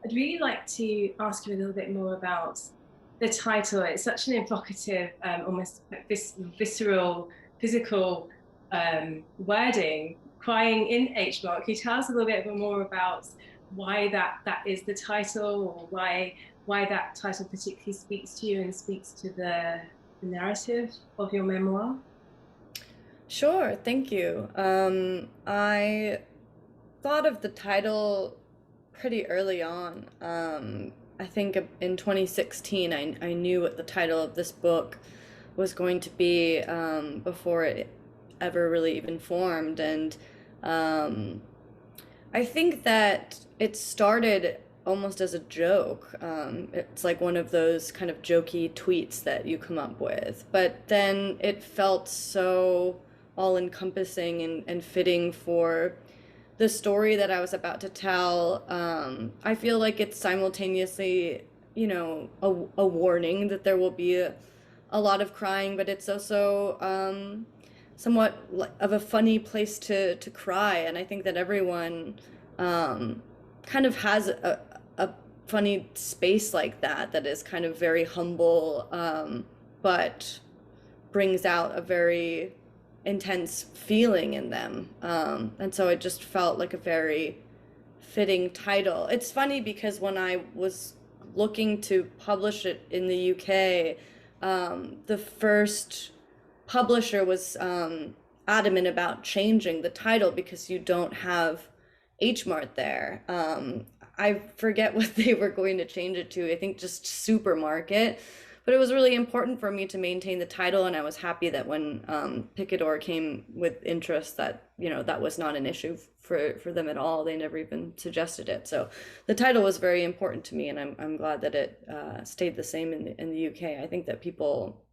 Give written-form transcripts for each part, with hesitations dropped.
I'd really like to ask you a little bit more about the title. It's such an evocative, almost visceral, physical wording, crying in H Mart. Can you tell us a little bit more about why that is the title, or why that title particularly speaks to you and speaks to the narrative of your memoir? Sure, thank you. I thought of the title pretty early on. I think in 2016, I knew what the title of this book was going to be before it ever really even formed. And um, I think that it started almost as a joke. It's like one of those kind of jokey tweets that you come up with. But then it felt so all encompassing and fitting for the story that I was about to tell. I feel like it's simultaneously, a warning that there will be a lot of crying, but it's also somewhat of a funny place to cry. And I think that everyone kind of has a funny space like that is kind of very humble, but brings out a very intense feeling in them. And so it just felt like a very fitting title. It's funny because when I was looking to publish it in the UK, the first publisher was adamant about changing the title because you don't have H Mart there. I forget what they were going to change it to. I think just supermarket. But it was really important for me to maintain the title, and I was happy that when Picador came with interest, that that was not an issue for them at all. They never even suggested it. So the title was very important to me, and I'm glad that it stayed the same in the UK. I think that people,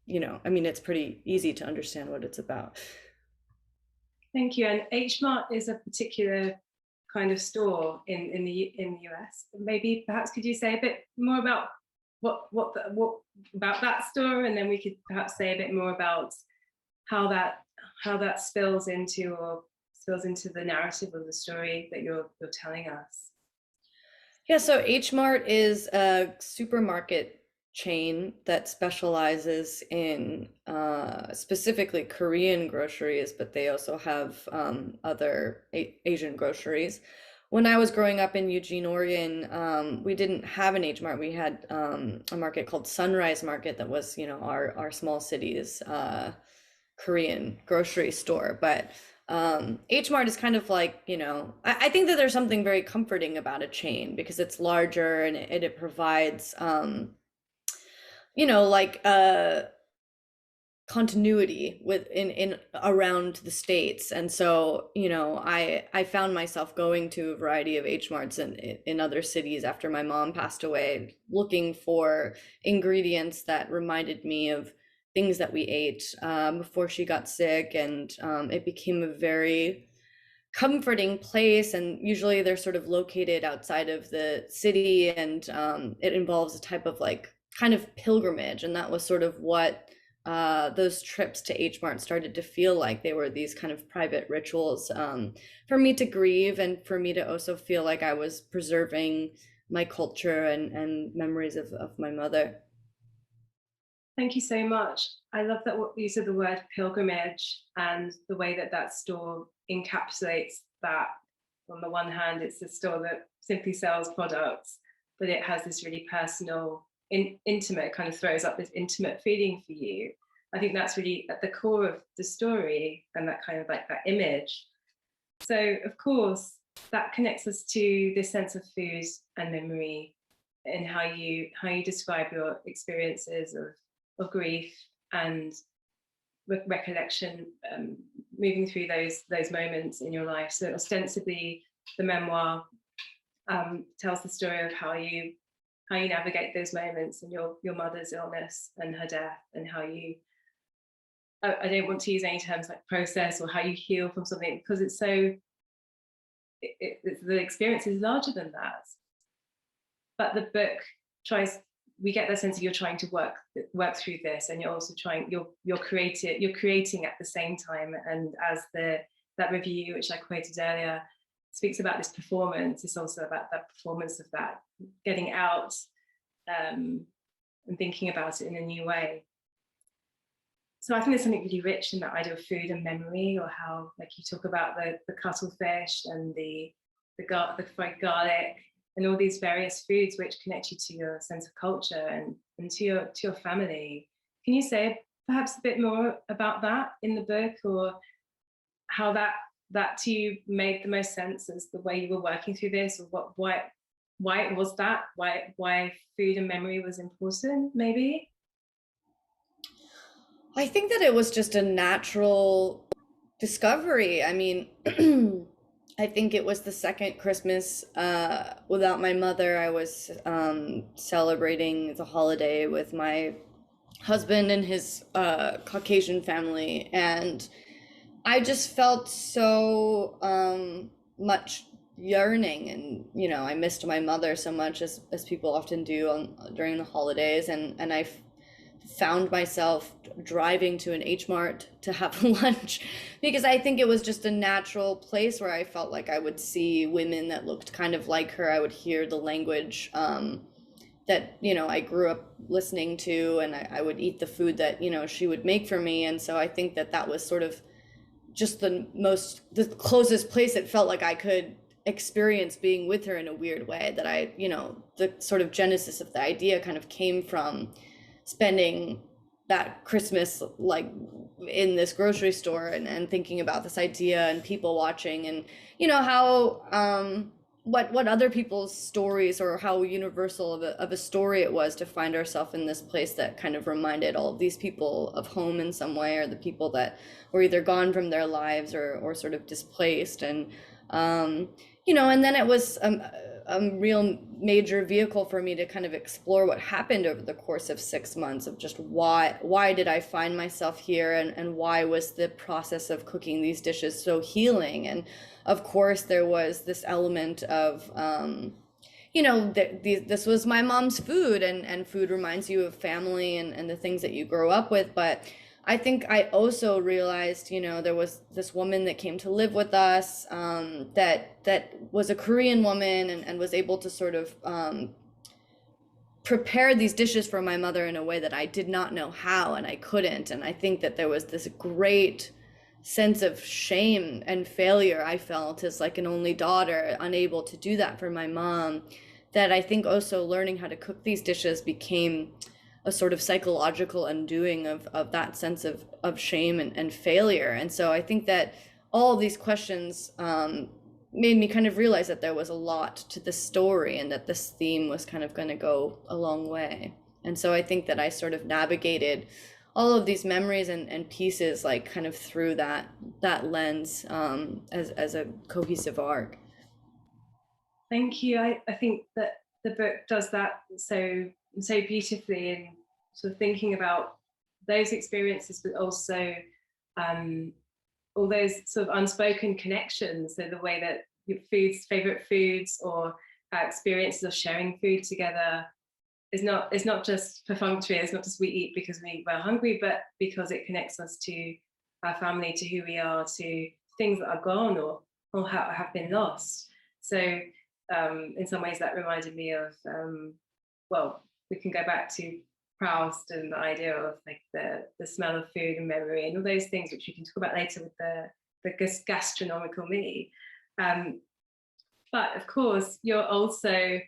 I mean, it's pretty easy to understand what it's about. Thank you. And H Mart is a particular kind of store in the US. Maybe perhaps could you say a bit more about what about that store, and then we could perhaps say a bit more about how that spills into the narrative of the story that you're telling us. Yeah, so H Mart is a supermarket chain that specializes in specifically Korean groceries, but they also have other Asian groceries. When I was growing up in Eugene, Oregon, we didn't have an H Mart. We had a market called Sunrise Market that was, our small city's Korean grocery store. But H Mart is kind of like, I think that there's something very comforting about a chain because it's larger and it provides, like continuity in around the states. And so, I found myself going to a variety of H Marts in other cities after my mom passed away, looking for ingredients that reminded me of things that we ate before she got sick. And it became a very comforting place. And usually they're sort of located outside of the city, and it involves a type of like kind of pilgrimage. And that was sort of what those trips to H Mart started to feel like. They were these kind of private rituals for me to grieve, and for me to also feel like I was preserving my culture and memories of my mother. Thank you so much. I love that what you said, the word pilgrimage, and the way that that store encapsulates that. On the one hand, it's a store that simply sells products, but it has this really personal, intimate, kind of throws up this intimate feeling for you. I think that's really at the core of the story, and that kind of like that image. So, of course, that connects us to this sense of food and memory, and how you describe your experiences of grief and recollection, moving through those moments in your life. So ostensibly, the memoir tells the story of how you navigate those moments and your mother's illness and her death, and how you, I don't want to use any terms like process, or how you heal from something, because it's so the experience is larger than that. But the book tries, we get the sense that you're trying to work through this, and you're also trying, you're creating at the same time. And as the that review which I quoted earlier speaks about this performance, it's also about that performance of that, getting out and thinking about it in a new way. So I think there's something really rich in that idea of food and memory, or how, like, you talk about the cuttlefish and the fried garlic and all these various foods which connect you to your sense of culture and to your family. Can you say perhaps a bit more about that in the book, or how that to you made the most sense as the way you were working through this, or why it was that, why food and memory was important, maybe? I think that it was just a natural discovery. I mean, I think it was the second Christmas without my mother. I was celebrating the holiday with my husband and his Caucasian family, and I just felt so much yearning, and I missed my mother so much, as people often do during the holidays, and I found myself driving to an H Mart to have lunch, because I think it was just a natural place where I felt like I would see women that looked kind of like her. I would hear the language that I grew up listening to, and I would eat the food that she would make for me. And so I think that that was sort of just the closest place it felt like I could experience being with her in a weird way, that the sort of genesis of the idea kind of came from spending that Christmas like in this grocery store, and thinking about this idea and people watching, and how what other people's stories, or how universal of a story it was to find ourselves in this place that kind of reminded all of these people of home in some way, or the people that were either gone from their lives, or sort of displaced. And then it was a real major vehicle for me to kind of explore what happened over the course of 6 months, of just why did I find myself here, and why was the process of cooking these dishes so healing. And of course there was this element of this was my mom's food, and food reminds you of family, and the things that you grow up with. But I think I also realized, there was this woman that came to live with us, that was a Korean woman, and was able to sort of prepare these dishes for my mother in a way that I did not know how, and I couldn't. And I think that there was this great sense of shame and failure I felt as like an only daughter, unable to do that for my mom, that I think also learning how to cook these dishes became a sort of psychological undoing of that sense of shame and failure. And so I think that all of these questions made me kind of realize that there was a lot to the story, and that this theme was kind of going to go a long way. And so I think that I sort of navigated all of these memories and pieces like kind of through that lens, as a cohesive arc. Thank you. I think that the book does that so beautifully, in sort of thinking about those experiences, but also all those sort of unspoken connections. So the way that your favorite foods, or experiences of sharing food together, is not just perfunctory. It's not just we eat because we're hungry, but because it connects us to our family, to who we are, to things that are gone, or have been lost. So in some ways that reminded me of well, we can go back to Proust and the idea of like the smell of food and memory, and all those things which we can talk about later with the gastronomical me. But of course, you're also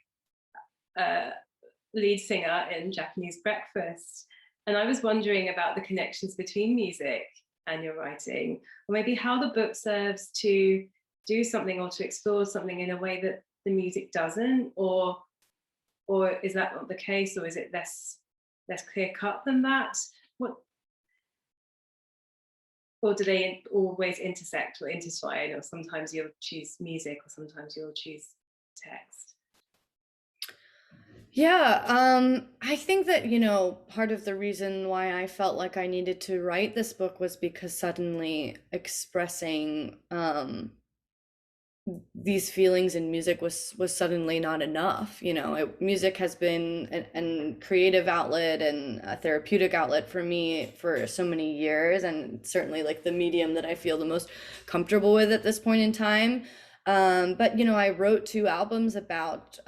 lead singer in Japanese Breakfast. And I was wondering about the connections between music and your writing, or maybe how the book serves to do something, or to explore something in a way that the music doesn't, or is that not the case, or is it less clear cut than that? What, or do they always intersect or intertwine, or sometimes you'll choose music, or sometimes you'll choose text? Yeah, I think that, part of the reason why I felt like I needed to write this book was because suddenly expressing these feelings in music was suddenly not enough. Music has been an creative outlet and a therapeutic outlet for me for so many years, and certainly like the medium that I feel the most comfortable with at this point in time. But I wrote two albums about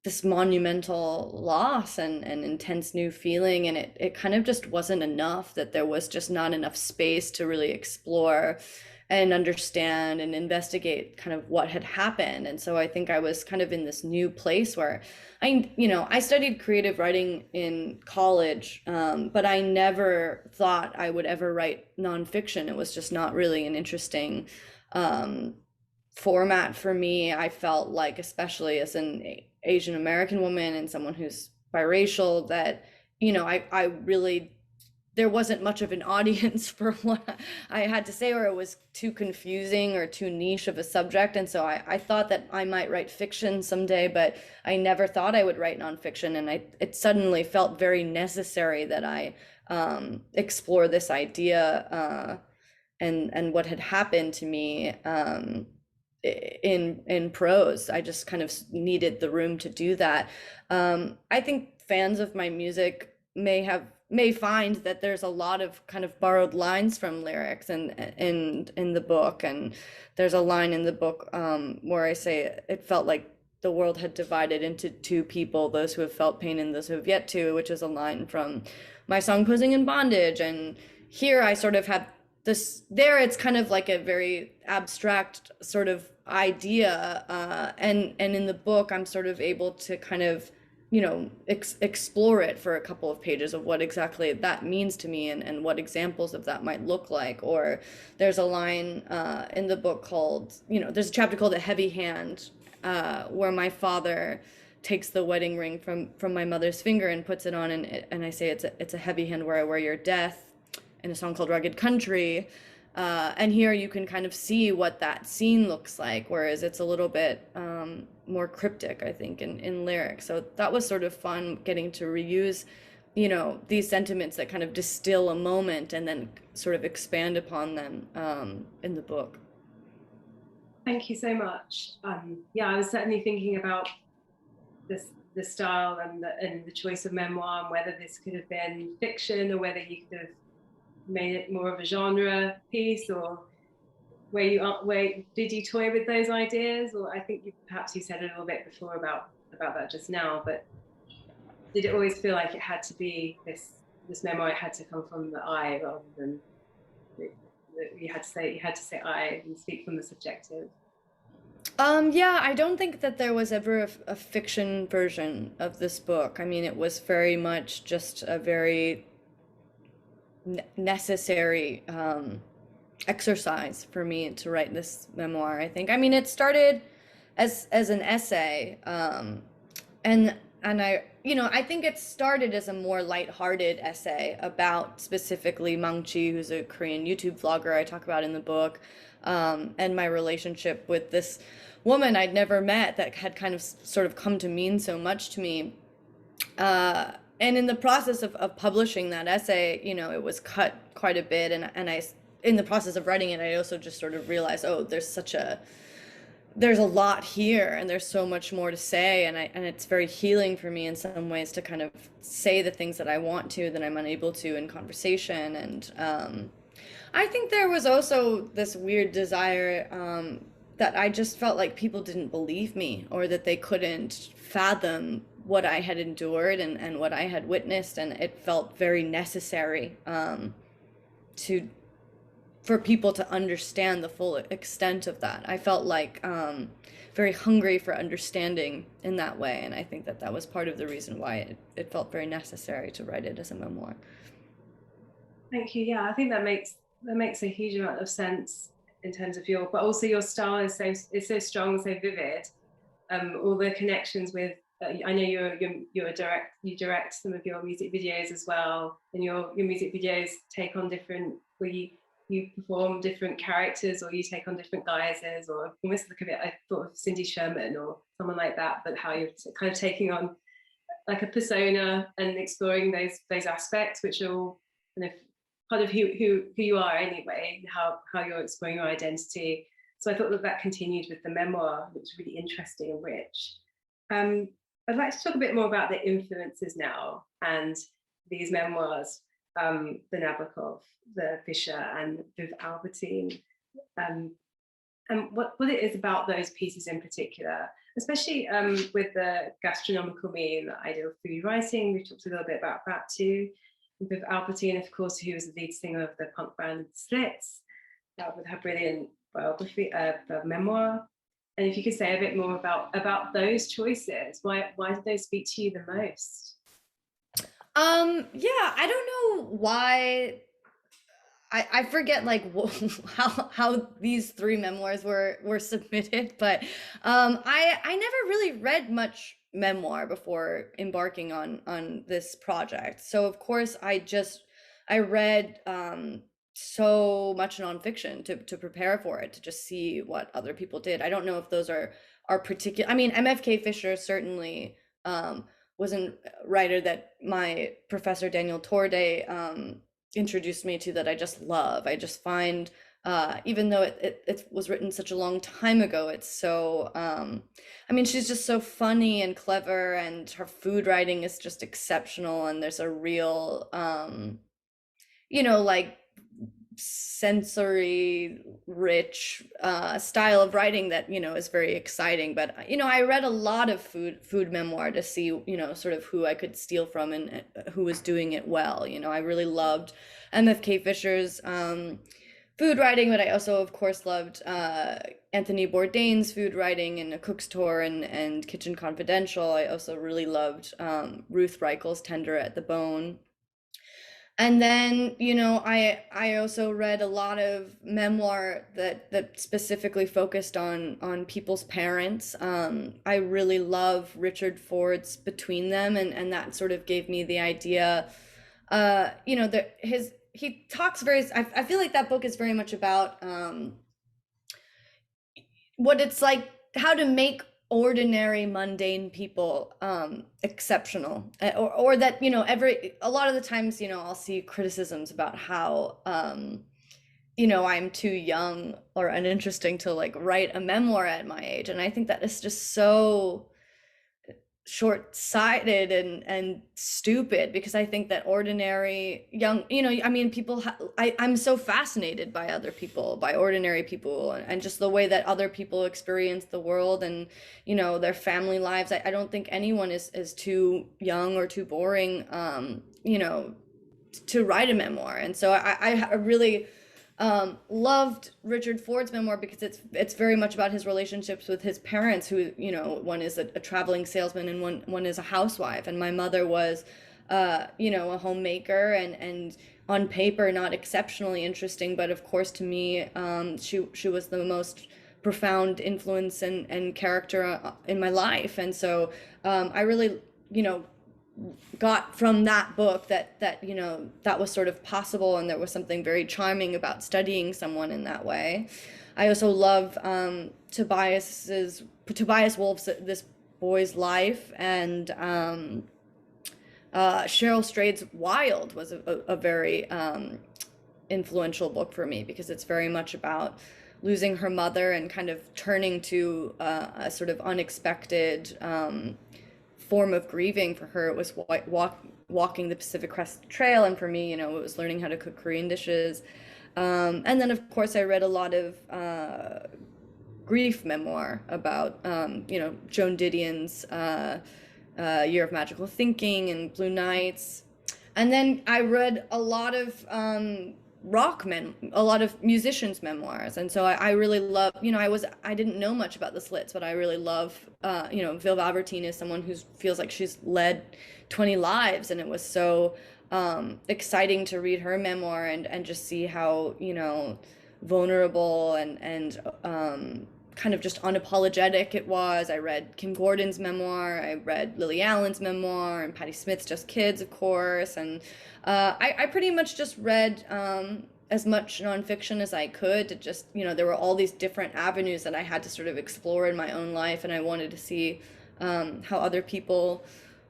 this monumental loss and intense new feeling, and it kind of just wasn't enough, that there was just not enough space to really explore and understand and investigate kind of what had happened. And so I think I was kind of in this new place where I studied creative writing in college, but I never thought I would ever write nonfiction. It was just not really an interesting um, format for me. I felt like, especially as an Asian American woman and someone who's biracial, that I really, there wasn't much of an audience for what I had to say, or it was too confusing or too niche of a subject. And so I thought that I might write fiction someday, but I never thought I would write nonfiction. And it suddenly felt very necessary that I explore this idea, and what had happened to me, in prose. I just kind of needed the room to do that. I think fans of my music may find that there's a lot of kind of borrowed lines from lyrics and in the book. And there's a line in the book, where I say it felt like the world had divided into two people, those who have felt pain and those who have yet to, which is a line from my song Posing in Bondage. And here I sort of have this, there it's kind of like a very abstract sort of idea, and in the book I'm sort of able to kind of explore it for a couple of pages of what exactly that means to me, and what examples of that might look like. Or there's a line in the book called, there's a chapter called A Heavy Hand, where my father takes the wedding ring from my mother's finger and puts it on, and I say it's a heavy hand where I wear your death, in a song called Rugged Country. And here you can kind of see what that scene looks like, whereas it's a little bit more cryptic, I think, in lyrics. So that was sort of fun, getting to reuse, these sentiments that kind of distill a moment and then sort of expand upon them in the book. Thank you so much. Yeah, I was certainly thinking about the style and the choice of memoir, and whether this could have been fiction or whether you could have made it more of a genre piece, or where did you toy with those ideas? Or I think perhaps you said a little bit before about that just now, but did it always feel like it had to be this memoir, it had to come from the I, rather than you had to say I and speak from the subjective? Yeah, I don't think that there was ever a fiction version of this book. I mean, it was very much just a very necessary exercise for me to write this memoir, I think. I mean, it started as an essay, and I think it started as a more lighthearted essay about specifically Mangchi, who's a Korean YouTube vlogger I talk about in the book, and my relationship with this woman I'd never met that had kind of sort of come to mean so much to me. And in the process of publishing that essay, it was cut quite a bit, and in the process of writing it, I also just sort of realized, oh, there's a lot here, and there's so much more to say, and it's very healing for me in some ways to kind of say the things that I want to, that I'm unable to in conversation. And I think there was also this weird desire, that I just felt like people didn't believe me, or that they couldn't fathom what I had endured and what I had witnessed, and it felt very necessary, to for people to understand the full extent of that. I felt like very hungry for understanding in that way, and I think that that was part of the reason why it felt very necessary to write it as a memoir. Thank you. Yeah, I think that makes a huge amount of sense in terms of but also your style is so strong, so vivid. All the connections with, I know you direct some of your music videos as well, and your music videos take on different, where you perform different characters, or you take on different guises, or almost look at it, I thought of Cindy Sherman or someone like that, but how you're kind of taking on like a persona and exploring those aspects, which are all kind of part of who you are anyway, how you're exploring your identity. So I thought that continued with the memoir, which was really interesting and rich. Um, I'd like to talk a bit more about the influences now and these memoirs, the Nabokov, the Fisher, and Viv Albertine. Um, and what it is about those pieces in particular, especially with the gastronomical me and the idea of food writing. We talked a little bit about that too, with Albertine, of course, who was the lead singer of the punk band Slits, with her brilliant biography, the memoir. And if you could say a bit more about those choices, why did those speak to you the most? Yeah, I don't know why. I forget like how these three memoirs were submitted, but I never really read much memoir before embarking on this project. So of course I read so much nonfiction to prepare for it, to just see what other people did. I don't know if those are particular. I mean, MFK Fisher certainly was a writer that my professor Daniel Torday introduced me to, that I just love. I just find, even though it was written such a long time ago, it's so, I mean, she's just so funny and clever, and her food writing is just exceptional. And there's a real, like sensory rich style of writing that is very exciting. But I read a lot of food memoir to see sort of who I could steal from, and who was doing it well. I really loved MFK Fisher's food writing, but I also of course loved Anthony Bourdain's food writing, and A Cook's Tour and Kitchen Confidential. I also really loved Ruth Reichel's Tender at the Bone. And then, I also read a lot of memoir that specifically focused on people's parents. I really love Richard Ford's Between Them, and that sort of gave me the idea. That he talks very. I feel like that book is very much about what it's like, how to make ordinary mundane people exceptional, or that a lot of the times I'll see criticisms about how I'm too young or uninteresting to like write a memoir at my age, and I think that is just so short-sighted and stupid, because I think that ordinary young, I mean, I'm so fascinated by other people, by ordinary people, and just the way that other people experience the world, and their family lives. I don't think anyone is too young or too boring to write a memoir. And so I really loved Richard Ford's memoir, because it's very much about his relationships with his parents, who one is a traveling salesman, and one is a housewife. And my mother was a homemaker, and on paper not exceptionally interesting, but of course to me she was the most profound influence and character in my life. And so I really got from that book that was sort of possible, and there was something very charming about studying someone in that way. I also love Tobias Wolff's This Boy's Life, and Cheryl Strayed's Wild was a very influential book for me, because it's very much about losing her mother and kind of turning to a sort of unexpected form of grieving. For her, it was walking the Pacific Crest Trail, and for me, it was learning how to cook Korean dishes. And then, of course, I read a lot of grief memoir about, Joan Didion's Year of Magical Thinking and Blue Nights. And then I read a lot of a lot of musicians' memoirs. And so I really love, I didn't know much about the Slits, but I really love, Viv Albertine is someone who feels like she's led 20 lives. And it was so exciting to read her memoir, and just see how, vulnerable and kind of just unapologetic it was. I read Kim Gordon's memoir, I read Lily Allen's memoir, and Patti Smith's Just Kids, of course. And I pretty much just read as much nonfiction as I could, to just, there were all these different avenues that I had to sort of explore in my own life, and I wanted to see how other people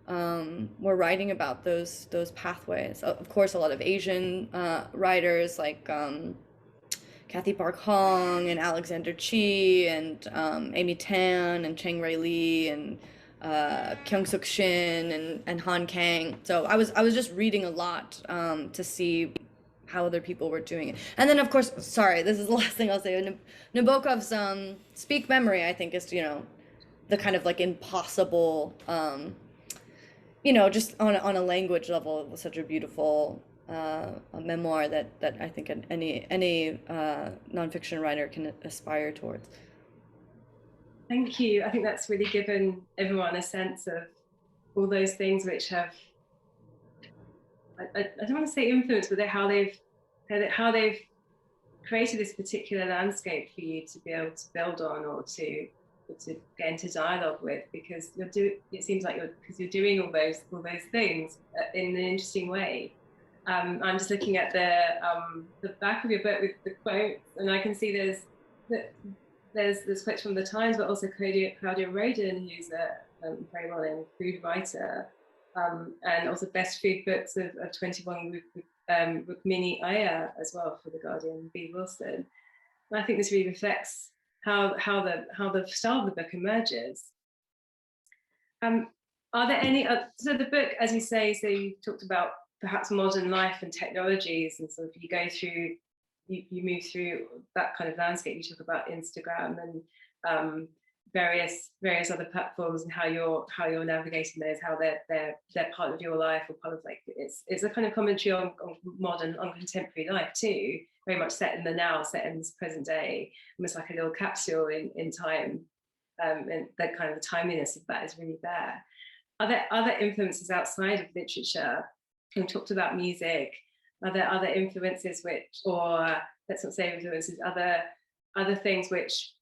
were writing about those pathways. Of course, a lot of Asian writers like Kathy Park Hong and Alexander Chi and Amy Tan and Chang Rae Lee and Kyung Suk Shin and Han Kang. So I was just reading a lot to see how other people were doing it. And then, of course, sorry, this is the last thing I'll say. Nabokov's Speak Memory, I think, is, the kind of like impossible, just on a language level, it was such a beautiful a memoir that I think any nonfiction writer can aspire towards. Thank you. I think that's really given everyone a sense of all those things which have, I don't want to say influence, but how they've created this particular landscape for you to be able to build on, or to get into dialogue with, because it seems like you're doing all those things in an interesting way. I'm just looking at the back of your book with the quotes, and I can see there's quotes from the Times, but also Claudia Roden, who's a very well-known food writer, and also best food books of 21 with Rukmini Iyer as well for the Guardian, B. Wilson. And I think this really reflects how the style of the book emerges. Are there any? So the book, as you say, so you talked about perhaps modern life and technologies, and sort of you move through that kind of landscape. You talk about Instagram and various other platforms, and how you're navigating those, how they're part of your life, or part of, like, it's a kind of commentary on modern, on contemporary life too, very much set in the now, set in this present day, almost like a little capsule in time, and that kind of the timeliness of that is really there. Are there other influences outside of literature? We talked about music. Are there other influences or let's not say influences, other things which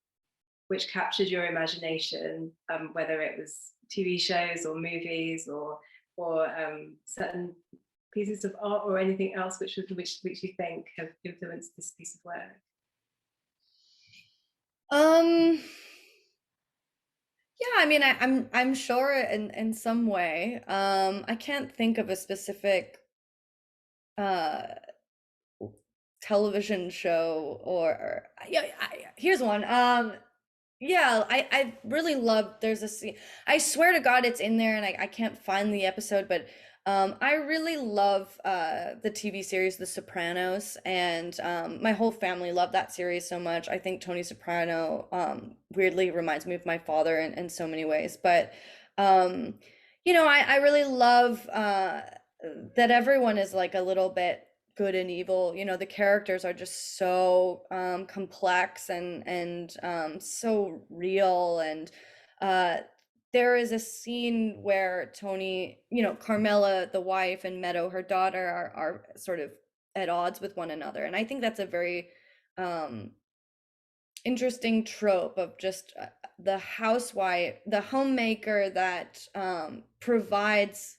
captured your imagination, whether it was TV shows or movies or certain pieces of art or anything else which you think have influenced this piece of work? Um, yeah, I mean, I'm sure in some way. I can't think of a specific uh television show or yeah, here's one. Yeah, I really love, there's a scene. I swear to God it's in there and I can't find the episode, but I really love the TV series The Sopranos, and my whole family loved that series so much. I think Tony Soprano weirdly reminds me of my father in so many ways. But um, I really love that everyone is like a little bit good and evil. The characters are just so complex and so real. And uh, there is a scene where Tony, Carmela, the wife, and Meadow, her daughter, are sort of at odds with one another. And I think that's a very um, interesting trope of just the housewife, the homemaker that provides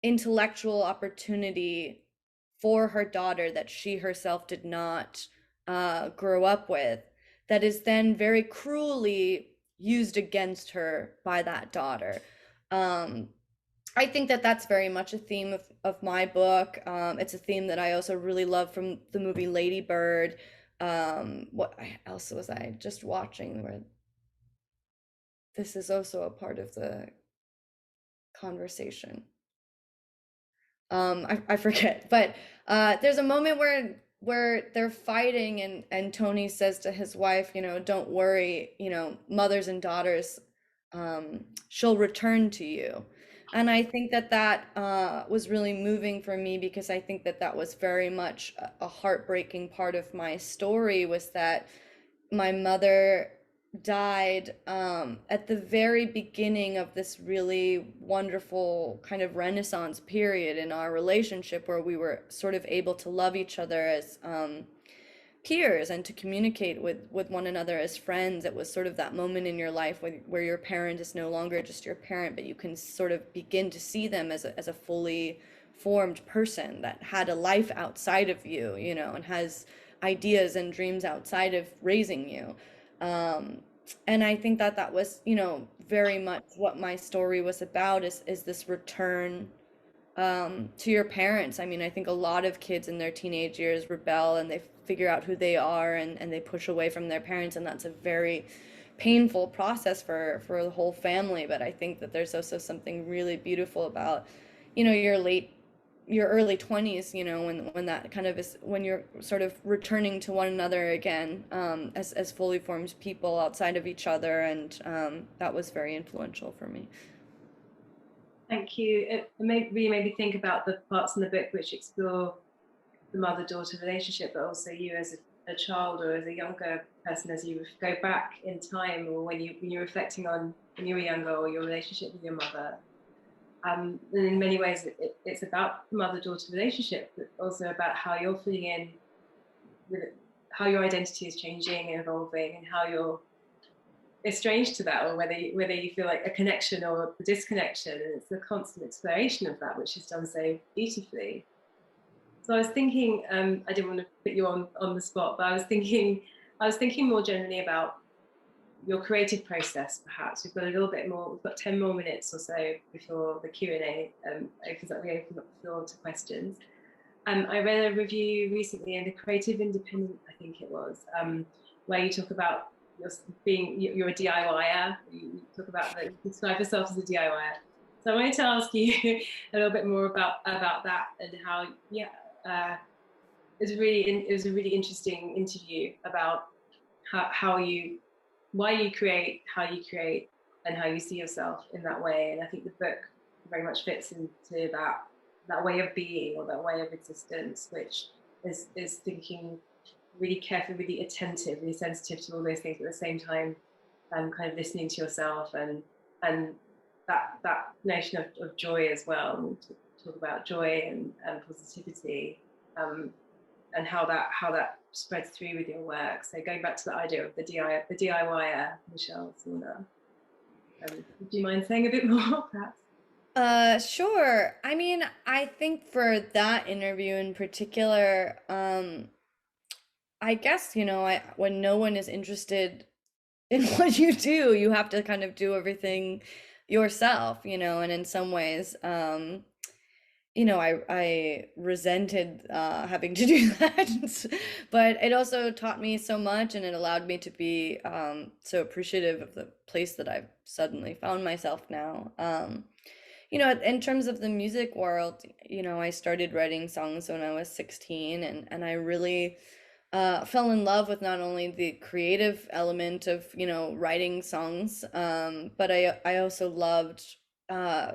intellectual opportunity for her daughter that she herself did not grow up with, that is then very cruelly used against her by that daughter. I think that that's very much a theme of my book. It's a theme that I also really love from the movie Lady Bird. What else was I just watching where this is also a part of the conversation? I forget, but there's a moment where they're fighting, and Tony says to his wife, don't worry, mothers and daughters, she'll return to you. And I think that was really moving for me, because I think that that was very much a heartbreaking part of my story, was that my mother died at the very beginning of this really wonderful kind of renaissance period in our relationship, where we were sort of able to love each other as peers and to communicate with one another as friends. It was sort of that moment in your life where your parent is no longer just your parent, but you can sort of begin to see them as a fully formed person that had a life outside of you, and has ideas and dreams outside of raising you. And I think that that was, very much what my story was about, is this return to your parents. I mean, I think a lot of kids in their teenage years rebel and they figure out who they are, and they push away from their parents, and that's a very painful process for the whole family. But I think that there's also something really beautiful about, your late your early 20s, when that kind of is when you're sort of returning to one another again, as fully formed people outside of each other, and that was very influential for me. Thank you. It really made me think about the parts in the book which explore the mother-daughter relationship, but also you as a child or as a younger person, as you go back in time, or when you're reflecting on when you were younger, or your relationship with your mother. And in many ways, it's about the mother-daughter relationship, but also about how you're fitting in with it, how your identity is changing and evolving, and how you're estranged to that, or whether you feel like a connection or a disconnection. And it's the constant exploration of that, which is done so beautifully. So I was thinking, I didn't want to put you on the spot, but I was thinking more generally about your creative process. Perhaps we've got a little bit more. We've got 10 more minutes or so before the Q&A opens up. We open up the floor to questions. I read a review recently in the Creative Independent, I think it was, where you talk about you're a DIYer. You talk about that. You describe yourself as a DIYer. So I wanted to ask you a little bit more about that, and how, yeah, it was a really interesting interview about how you why you create, how you create, and how you see yourself in that way. And I think the book very much fits into that way of being, or that way of existence, which is thinking really carefully, really attentive, really sensitive to all those things, but at the same time, kind of listening to yourself, and that notion of joy as well. And we talk about joy and positivity, um, and how that spreads through with your work. So going back to the idea of the DIYer, Michelle Zauner. Do you mind saying a bit more, perhaps? Sure. I mean, I think for that interview in particular, I guess, when no one is interested in what you do, you have to kind of do everything yourself, and in some ways, I resented having to do that, but it also taught me so much, and it allowed me to be so appreciative of the place that I've suddenly found myself now. In terms of the music world, I started writing songs when I was 16, and I really fell in love with not only the creative element of, writing songs, but I also loved uh,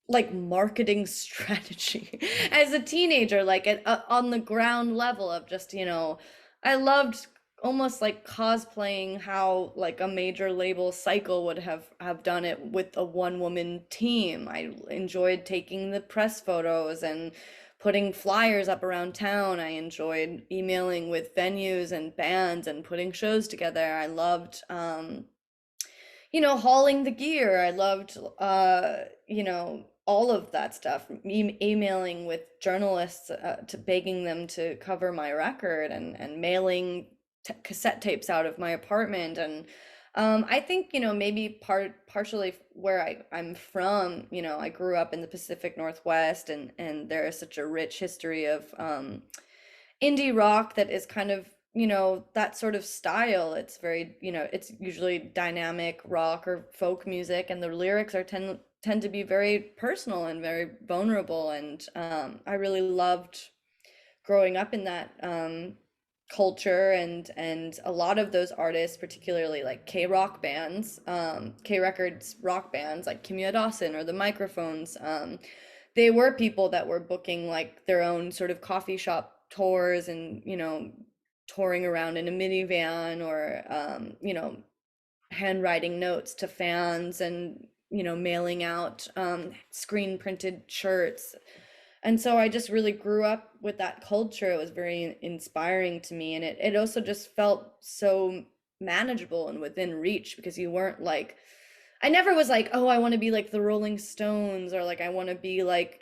like marketing strategy as a teenager, like on the ground level of just, I loved almost like cosplaying how like a major label cycle would have done it with a one woman team. I enjoyed taking the press photos and putting flyers up around town. I enjoyed emailing with venues and bands and putting shows together. I loved hauling the gear. I loved all of that stuff. Emailing with journalists, to begging them to cover my record, and mailing cassette tapes out of my apartment. And I think, maybe partially where I'm from, I grew up in the Pacific Northwest, and there is such a rich history of indie rock that is kind of, that sort of style. It's very, it's usually dynamic rock or folk music, and the lyrics tend to be very personal and very vulnerable. And I really loved growing up in that culture, and a lot of those artists, particularly like K-rock bands, K-records rock bands like Kimya Dawson or the Microphones, they were people that were booking like their own sort of coffee shop tours, and touring around in a minivan, or handwriting notes to fans, and mailing out screen printed shirts. And so I just really grew up with that culture. It was very inspiring to me. And it also just felt so manageable and within reach, because you weren't like, I never was like, oh, I want to be like the Rolling Stones, or like I want to be like,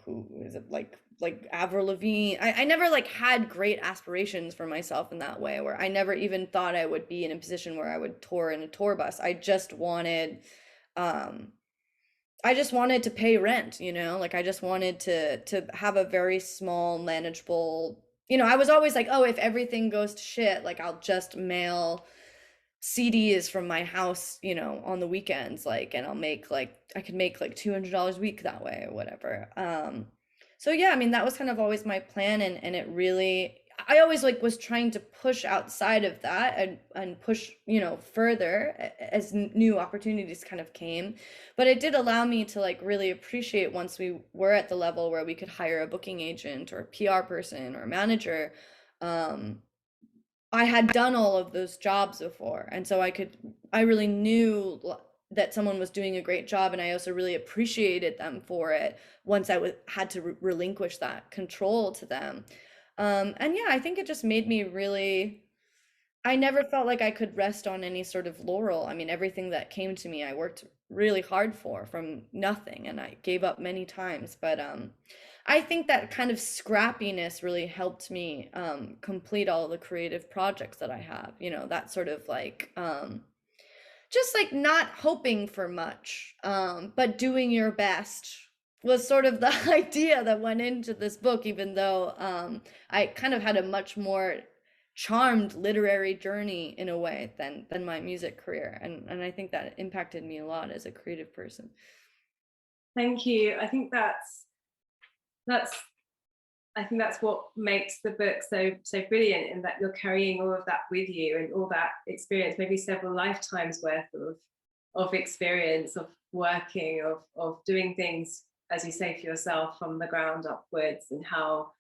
who is it, like Avril Lavigne. I never like had great aspirations for myself in that way, where I never even thought I would be in a position where I would tour in a tour bus. Um I just wanted to pay rent, like I just wanted to have a very small, manageable, I was always like, oh, if everything goes to shit, like I'll just mail CDs from my house, you know, on the weekends, like, and I'll make like, I could make like $200 a week that way or whatever. So yeah, I mean, that was kind of always my plan, and it really, I always like was trying to push outside of that, and push, you know, further as new opportunities kind of came. But it did allow me to like really appreciate, once we were at the level where we could hire a booking agent or a PR person or a manager, um, I had done all of those jobs before, and so I really knew that someone was doing a great job, and I also really appreciated them for it once had to relinquish that control to them. And yeah, I think it just made me really, I never felt like I could rest on any sort of laurel. I mean, everything that came to me, I worked really hard for from nothing, and I gave up many times. But I think that kind of scrappiness really helped me complete all the creative projects that I have. You know, that sort of like just like not hoping for much, but doing your best was sort of the idea that went into this book, even though I kind of had a much more charmed literary journey in a way than my music career. And I think that impacted me a lot as a creative person. Thank you. That's I think that's what makes the book so brilliant, in that you're carrying all of that with you, and all that experience, maybe several lifetimes worth of experience, of working, of doing things, as you say, for yourself from the ground upwards, and how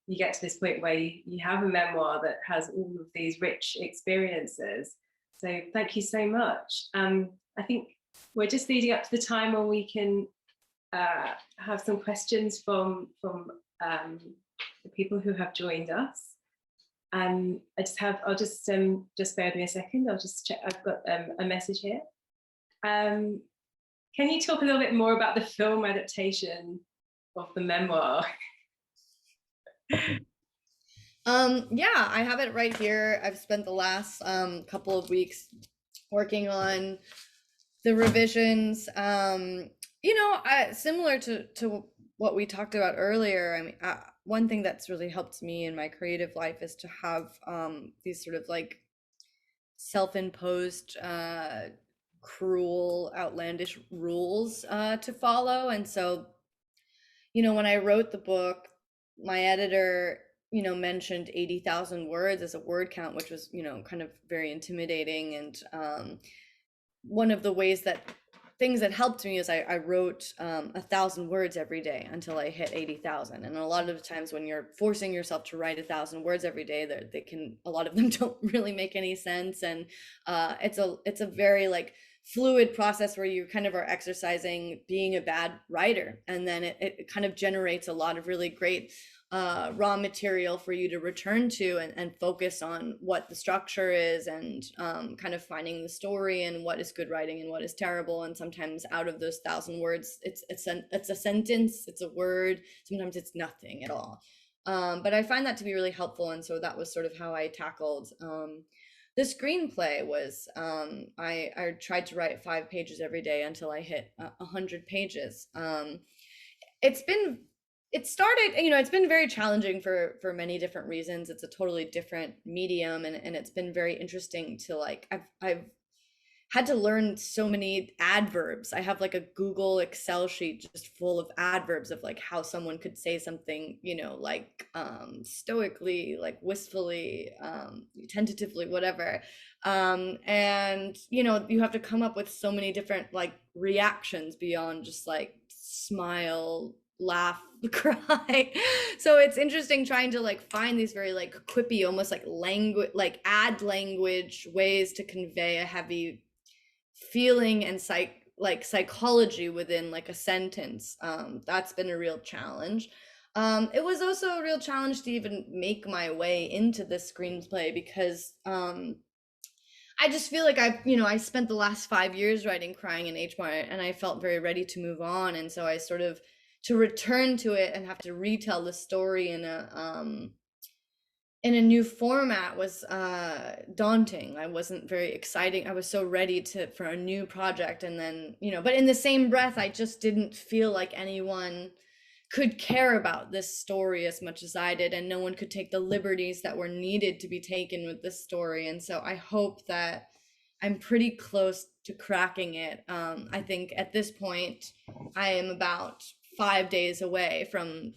you get to this point where you have a memoir that has all of these rich experiences. So thank you so much. I think we're just leading up to the time when we can have some questions from the people who have joined us. I'll just bear with me a second. I'll just check. I've got a message here. Can you talk a little bit more about the film adaptation of the memoir? Yeah, I have it right here. I've spent the last couple of weeks working on the revisions. You know, similar to what we talked about earlier. I mean, one thing that's really helped me in my creative life is to have these sort of like self-imposed, cruel, outlandish rules to follow. And so, you know, when I wrote the book, my editor, you know, mentioned 80,000 words as a word count, which was, you know, kind of very intimidating. And one of the ways that things that helped me is I wrote 1,000 words every day until I hit 80,000. And a lot of the times when you're forcing yourself to write 1,000 words every day, they can, a lot of them don't really make any sense. And it's a very like fluid process where you kind of are exercising being a bad writer, and then it kind of generates a lot of really great raw material for you to return to, and focus on what the structure is, and kind of finding the story and what is good writing and what is terrible. And sometimes out of those 1,000 words, it's a sentence, it's a word, sometimes it's nothing at all. But I find that to be really helpful, and so that was sort of how I tackled the screenplay. Was I tried to write 5 pages every day until I hit 100 pages. It's been it started, you know, it's been very challenging for many different reasons. It's a totally different medium, and it's been very interesting to like, I've had to learn so many adverbs. I have like a Google Excel sheet just full of adverbs of like how someone could say something, you know, like stoically, like wistfully, tentatively, whatever. And you know, you have to come up with so many different like reactions beyond just like smile, laugh, cry. So it's interesting trying to like find these very like quippy, almost like language, like add language ways to convey a heavy feeling and psychology within like a sentence. That's been a real challenge. It was also a real challenge to even make my way into this screenplay, because I just feel like I spent the last 5 years writing Crying in H Mart, and I felt very ready to move on. And so I sort of, to return to it and have to retell the story in a new format was daunting. I wasn't very exciting. I was so ready for a new project, and then, you know, but in the same breath, I just didn't feel like anyone could care about this story as much as I did, and no one could take the liberties that were needed to be taken with this story. And so I hope that I'm pretty close to cracking it. I think at this point I am about 5 days away from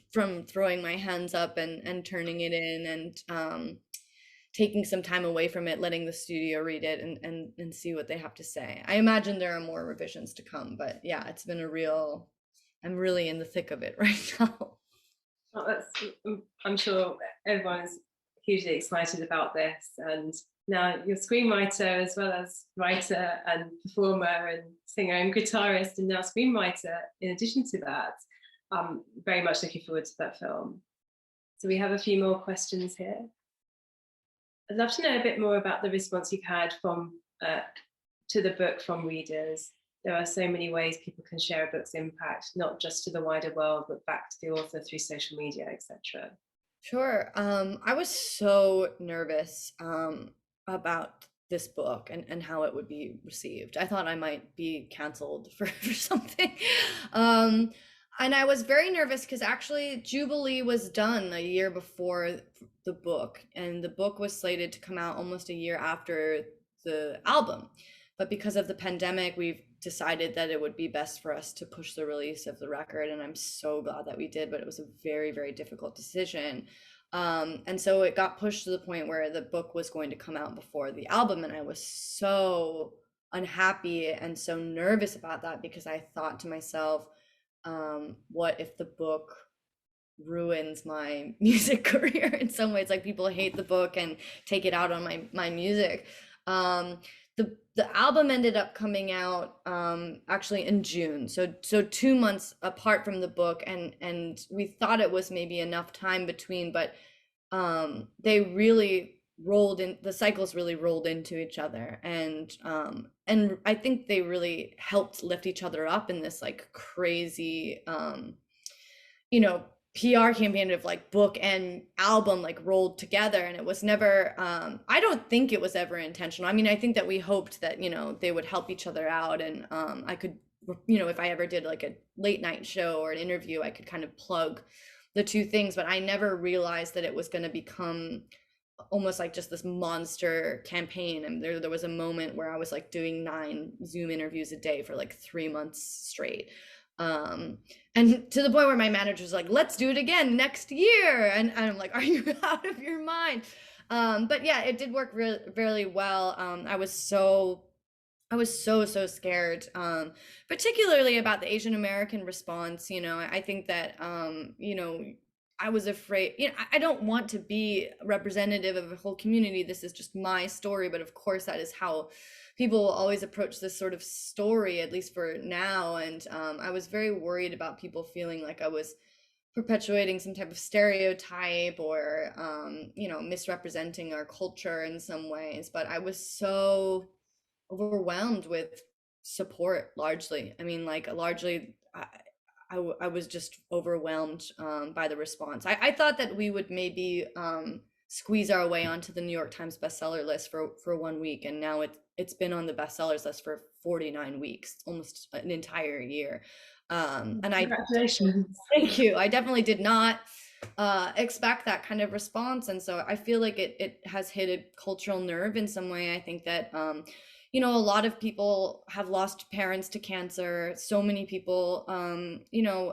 throwing my hands up and turning it in, and taking some time away from it, letting the studio read it and see what they have to say. I imagine there are more revisions to come, but yeah, it's been a real, I'm really in the thick of it right now. Well, I'm sure everyone's hugely excited about this. And now you're screenwriter as well as writer and performer and singer and guitarist and now screenwriter in addition to that. I'm very much looking forward to that film. So we have a few more questions here. I'd love to know a bit more about the response you've had from to the book from readers. There are so many ways people can share a book's impact, not just to the wider world, but back to the author through social media, etc. Sure. I was so nervous about this book and how it would be received. I thought I might be canceled for something. Um, and I was very nervous because actually Jubilee was done a year before the book, and the book was slated to come out almost a year after the album. But because of the pandemic, we've decided that it would be best for us to push the release of the record, and I'm so glad that we did, but it was a very, very difficult decision. And so it got pushed to the point where the book was going to come out before the album, and I was so unhappy and so nervous about that because I thought to myself, what if the book ruins my music career in some ways? Like, people hate the book and take it out on my music. Um, the album ended up coming out actually in June, so 2 months apart from the book, and we thought it was maybe enough time between, but they really rolled in, the cycles really rolled into each other, and I think they really helped lift each other up in this like crazy you know PR campaign of like book and album like rolled together. And it was never I don't think it was ever intentional. I mean, I think that we hoped that they would help each other out, and I could, if I ever did like a late night show or an interview, I could kind of plug the two things. But I never realized that it was going to become almost like just this monster campaign. And there was a moment where I was like doing 9 Zoom interviews a day for like 3 months straight, um and to the point where my manager was like, let's do it again next year, and I'm like, are you out of your mind? But yeah, it did work really really well. I was so scared, particularly about the Asian American response. I think that I was afraid. I don't want to be representative of a whole community. This is just my story, but of course that is how people will always approach this sort of story, at least for now. And I was very worried about people feeling like I was perpetuating some type of stereotype, or misrepresenting our culture in some ways. But I was so overwhelmed with support, largely. I mean, like, largely, I was just overwhelmed by the response. I thought that we would maybe squeeze our way onto the New York Times bestseller list for 1 week, and now it's been on the bestsellers list for 49 weeks, almost an entire year. And Congratulations. thank you. I definitely did not expect that kind of response, and so I feel like it has hit a cultural nerve in some way. I think that a lot of people have lost parents to cancer. So many people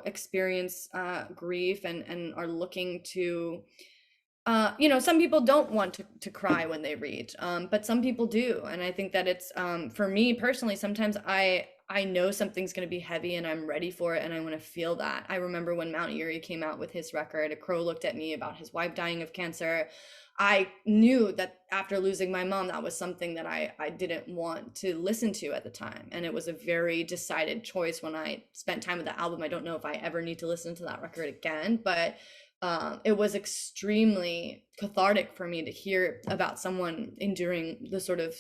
experience grief and are looking to some people don't want to cry when they read, but some people do. And I think that it's for me personally, sometimes I know something's going to be heavy and I'm ready for it and I want to feel that. I remember when Mount Erie came out with his record, A Crow Looked at Me, about his wife dying of cancer. I knew that after losing my mom, that was something that I didn't want to listen to at the time. And it was a very decided choice when I spent time with the album. I don't know if I ever need to listen to that record again, but it was extremely cathartic for me to hear about someone enduring the sort of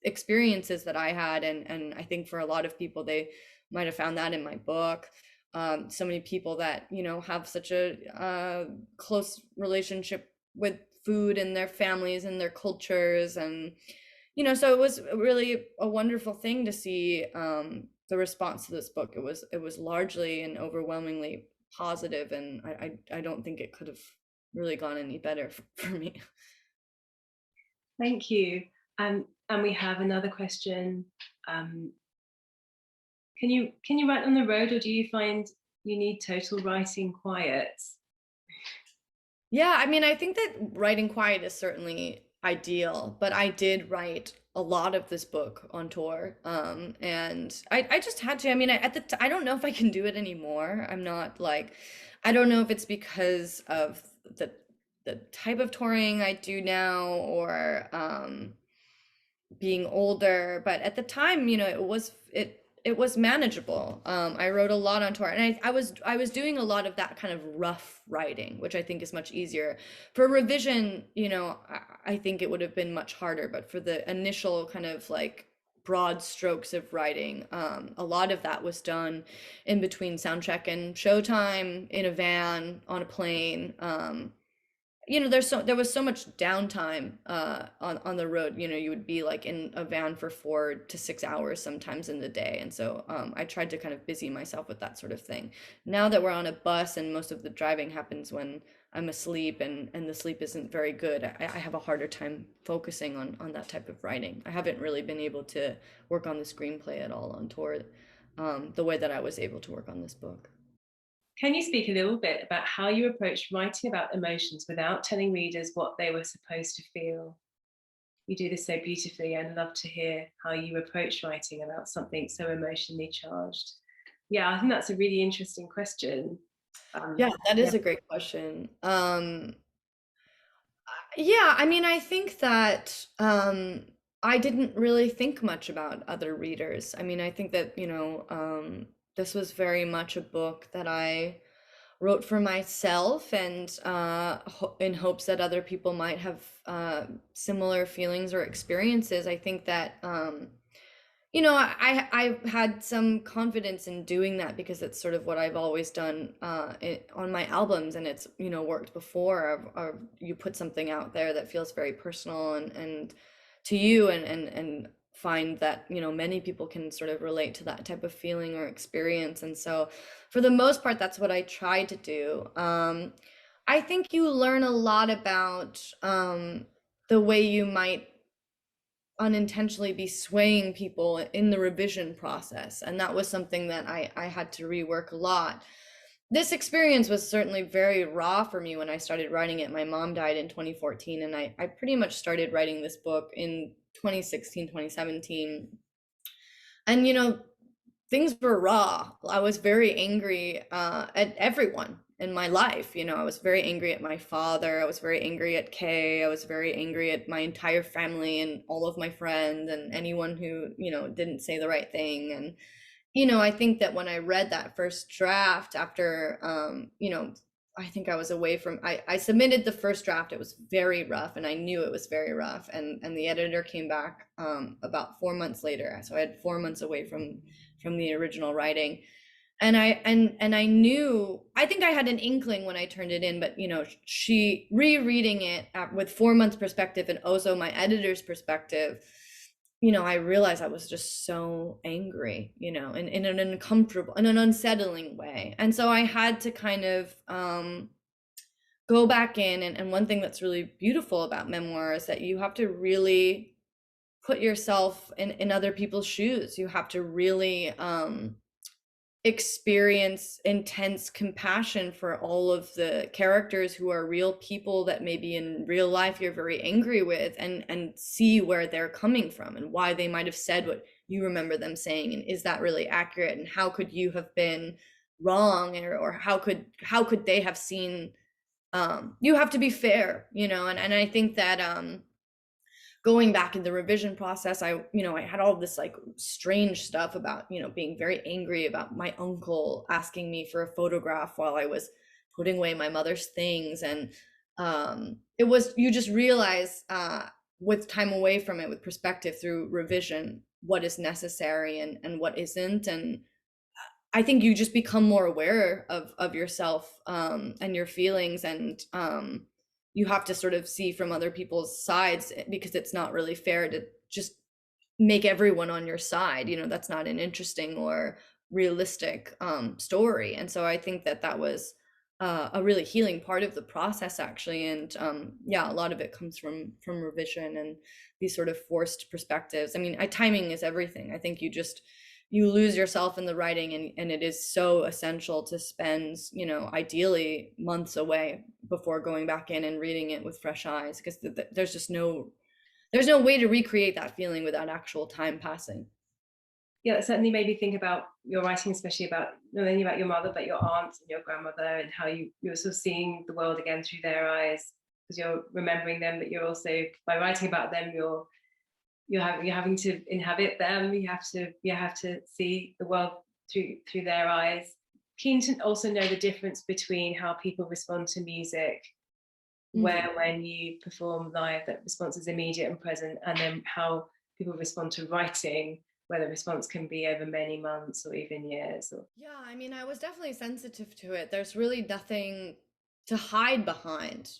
experiences that I had. And I think for a lot of people, they might have found that in my book. So many people that, have such a close relationship with food and their families and their cultures. And, so it was really a wonderful thing to see the response to this book. It was largely and overwhelmingly positive, and I don't think it could have really gone any better for me. Thank you. And we have another question. Um, can you write on the road, or do you find you need total writing quiet? Yeah, I mean, I think that writing quiet is certainly ideal, but I did write a lot of this book on tour. And I just had to. I mean, I don't know if I can do it anymore. I'm not like, I don't know if it's because of the type of touring I do now, or being older, but at the time, it was manageable. I wrote a lot on tour, and I was doing a lot of that kind of rough writing, which I think is much easier. For revision, I think it would have been much harder, but for the initial kind of like broad strokes of writing, a lot of that was done in between soundcheck and showtime, in a van, on a plane. There was so much downtime on the road. You would be like in a van for 4 to 6 hours sometimes in the day, and so I tried to kind of busy myself with that sort of thing. Now that we're on a bus and most of the driving happens when I'm asleep, and the sleep isn't very good, I have a harder time focusing on that type of writing. I haven't really been able to work on the screenplay at all on tour, the way that I was able to work on this book. Can you speak a little bit about how you approached writing about emotions without telling readers what they were supposed to feel? You do this so beautifully, and I'd love to hear how you approach writing about something so emotionally charged. Yeah, I think that's a really interesting question. Yeah, that Yeah. is a great question. Yeah, I mean, I think that I didn't really think much about other readers. I mean, I think that, this was very much a book that I wrote for myself, and in hopes that other people might have similar feelings or experiences. I think that I had some confidence in doing that, because it's sort of what I've always done on my albums, and it's worked before. You put something out there that feels very personal and to you, and find that many people can sort of relate to that type of feeling or experience. And so, for the most part, that's what I try to do. I think you learn a lot about the way you might unintentionally be swaying people in the revision process. And that was something that I had to rework a lot. This experience was certainly very raw for me when I started writing it. My mom died in 2014, and I pretty much started writing this book in 2016, 2017. And, things were raw. I was very angry at everyone in my life. I was very angry at my father. I was very angry at Kay. I was very angry at my entire family and all of my friends and anyone who, didn't say the right thing. And, I think that when I read that first draft after, I think I was away from, I submitted the first draft. It was very rough, and I knew it was very rough. And the editor came back about 4 months later. So I had 4 months away from the original writing. And I knew, I think I had an inkling when I turned it in, but she rereading it with 4 months perspective, and also my editor's perspective, I realized I was just so angry, in an uncomfortable, in an unsettling way. And so I had to kind of go back in, and one thing that's really beautiful about memoir is that you have to really put yourself in other people's shoes. You have to really experience intense compassion for all of the characters who are real people that maybe in real life you're very angry with, and see where they're coming from and why they might have said what you remember them saying, and is that really accurate, and how could you have been wrong, or how could they have seen. You have to be fair, and I think that going back in the revision process, I had all this like strange stuff about, being very angry about my uncle asking me for a photograph while I was putting away my mother's things. And it was, you just realize with time away from it, with perspective through revision, what is necessary and what isn't. And I think you just become more aware of yourself and your feelings, and you have to sort of see from other people's sides, because it's not really fair to just make everyone on your side. That's not an interesting or realistic story. And so I think that that was a really healing part of the process, actually. And yeah, a lot of it comes from revision and these sort of forced perspectives. I mean, timing is everything. I think you lose yourself in the writing, and it is so essential to spend, ideally months away before going back in and reading it with fresh eyes, because there's just there's no way to recreate that feeling without actual time passing. Yeah, it certainly made me think about your writing, especially about not only about your mother, but your aunts and your grandmother, and how you're sort of seeing the world again through their eyes because you're remembering them, but you're also, by writing about them, you're having to inhabit them. You have to see the world through their eyes. Keen to also know the difference between how people respond to music, Mm. where when you perform live, that response is immediate and present, and then how people respond to writing, where the response can be over many months or even years. Or Yeah, I mean, I was definitely sensitive to it. There's really nothing to hide behind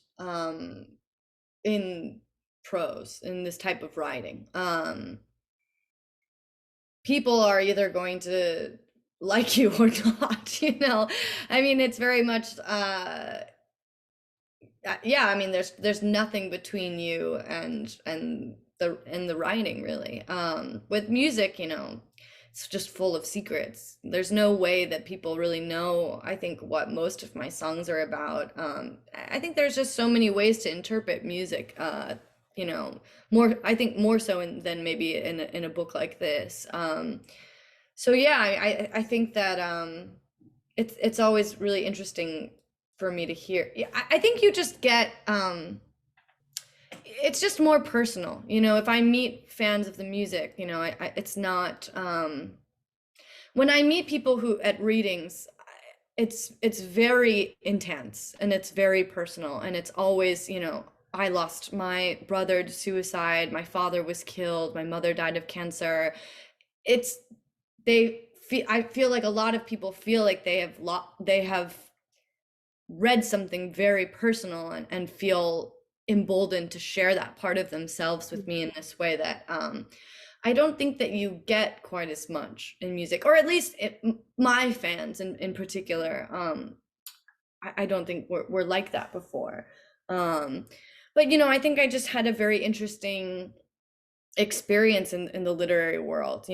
in prose, in this type of writing. People are either going to like you or not. I mean, it's very much yeah, I mean, there's nothing between you and the writing, really. With music, it's just full of secrets. There's no way that people really know, I think, what most of my songs are about. I think there's just so many ways to interpret music. You know, more, I think, more so than maybe in a book like this. So yeah, I think that it's always really interesting for me to hear. Yeah, I think you just get it's just more personal. If I meet fans of the music, it's not when I meet people who at readings, it's very intense and it's very personal, and it's always, I lost my brother to suicide, my father was killed, my mother died of cancer. It's I feel like a lot of people feel like they have read something very personal, and feel emboldened to share that part of themselves with me in this way that I don't think that you get quite as much in music, or at least my fans in particular. I don't think we're like that before. Um, but I think I just had a very interesting experience in the literary world.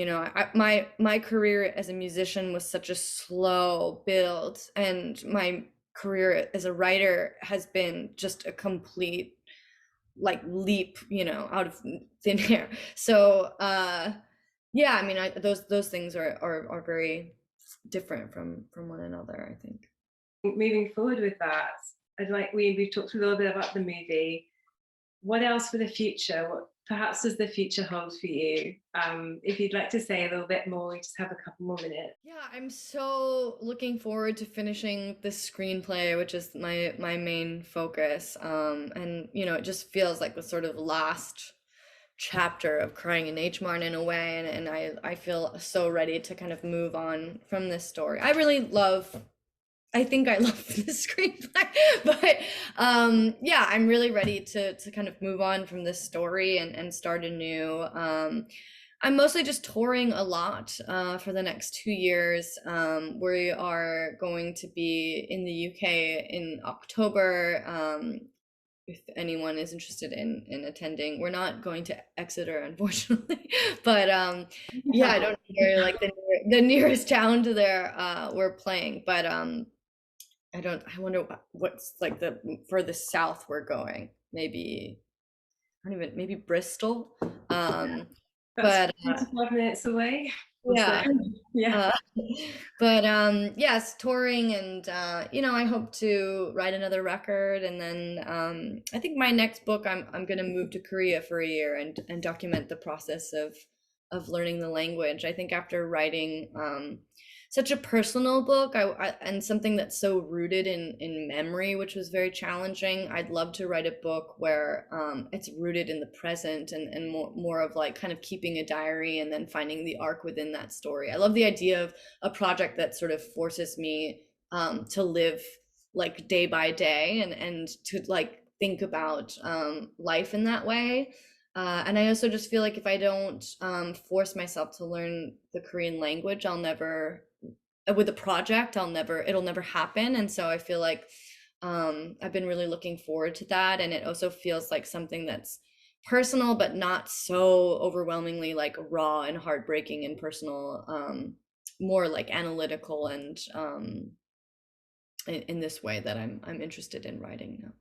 My career as a musician was such a slow build, and my career as a writer has been just a complete, like, leap, out of thin air. So yeah, I mean, those things are very different from one another, I think. moving forward with that, I'd like we've talked a little bit about the movie. What else for the future? What perhaps does the future hold for you? If you'd like to say a little bit more, we just have a couple more minutes. Yeah, I'm so looking forward to finishing this screenplay, which is my main focus. And it just feels like the sort of last chapter of Crying in H Mart in a way, and I feel so ready to kind of move on from this story. I think I love the screenplay, but yeah, I'm really ready to kind of move on from this story and start anew. I'm mostly just touring a lot for the next 2 years. We are going to be in the UK in October. If anyone is interested in attending, we're not going to Exeter, unfortunately, but yeah, I don't know where, like, the nearest town to there we're playing, but I wonder what's like the furthest south we're going. Maybe, I don't even, maybe Bristol. That's But 45 minutes away. Also, yeah. yeah. Uh, but yes, touring, and I hope to write another record, and then I think my next book, I'm gonna move to Korea for a year and document the process of learning the language. I think after writing such a personal book, and something that's so rooted in memory, which was very challenging, I'd love to write a book where it's rooted in the present, and more of like kind of keeping a diary and then finding the arc within that story. I love the idea of a project that sort of forces me to live like day by day, and to like think about life in that way. And I also just feel like if I don't force myself to learn the Korean language, I'll never, with a project, it'll never happen. And so I feel like I've been really looking forward to that. And it also feels like something that's personal, but not so overwhelmingly like raw and heartbreaking and personal, more like analytical and in this way that I'm interested in writing now.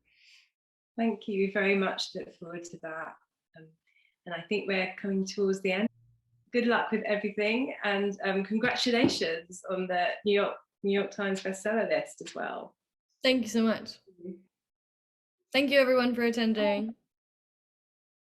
Thank you very much. Look forward to that. Um, and I think we're coming towards the end. Good luck with everything, and congratulations on the New York Times bestseller list as well. Thank you so much. Thank you everyone for attending.